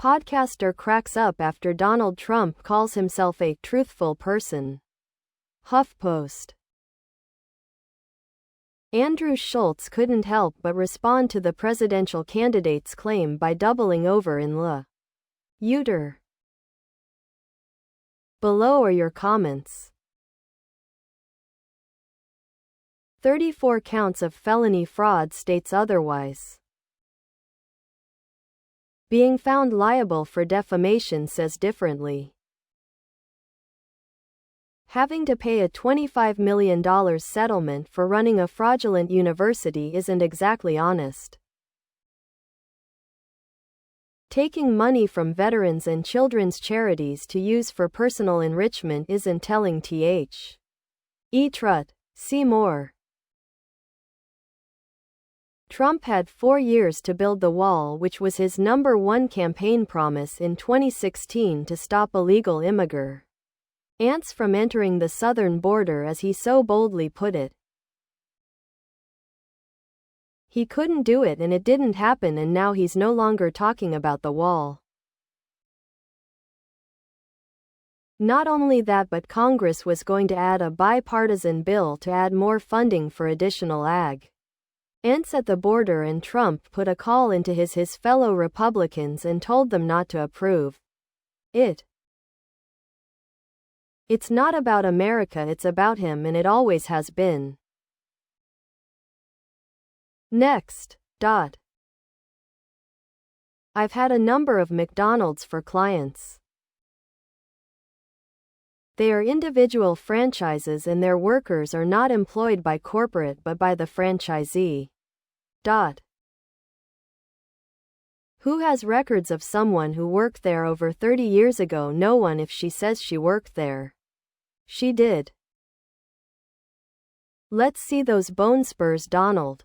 Podcaster cracks up after Donald Trump calls himself a truthful person. HuffPost. Andrew Schultz couldn't help but respond to the presidential candidate's claim by doubling over in le uter. Below are your comments. 34 counts of felony fraud states otherwise. Being found liable for defamation says differently. Having to pay a $25 million settlement for running a fraudulent university isn't exactly honest. Taking money from veterans and children's charities to use for personal enrichment isn't telling th. Trut. See more. Trump had 4 years to build the wall, which was his #1 campaign promise in 2016 to stop illegal immigrants from entering the southern border, as he so boldly put it. He couldn't do it, and it didn't happen, and now he's no longer talking about the wall. Not only that, but Congress was going to add a bipartisan bill to add more funding for additional ants at the border, and Trump put a call into his fellow Republicans and told them not to approve it. It's not about America, it's about him, and it always has been. Next. I've had a number of McDonald's for clients. They are individual franchises, and their workers are not employed by corporate but by the franchisee. Who has records of someone who worked there over 30 years ago? No one. If she says she worked there, she did. Let's see those bone spurs, Donald.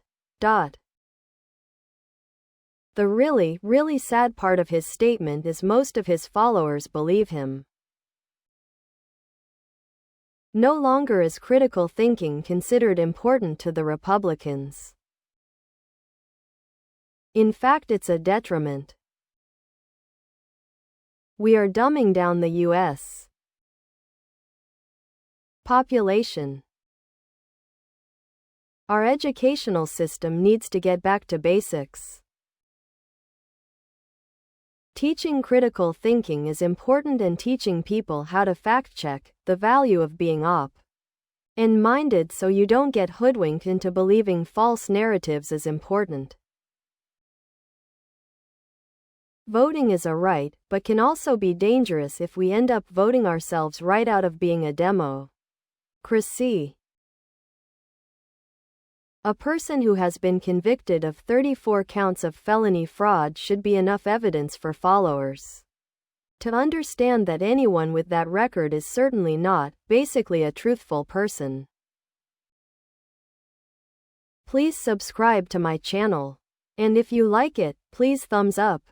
The really, really sad part of his statement is most of his followers believe him. No longer is critical thinking considered important to the Republicans. In fact, it's a detriment. We are dumbing down the U.S. population. Our educational system needs to get back to basics. Teaching critical thinking is important, and teaching people how to fact-check the value of being open-minded so you don't get hoodwinked into believing false narratives is important. Voting is a right, but can also be dangerous if we end up voting ourselves right out of being a democracy. A person who has been convicted of 34 counts of felony fraud should be enough evidence for followers to understand that anyone with that record is certainly not, basically, a truthful person. Please subscribe to my channel. And if you like it, please thumbs up.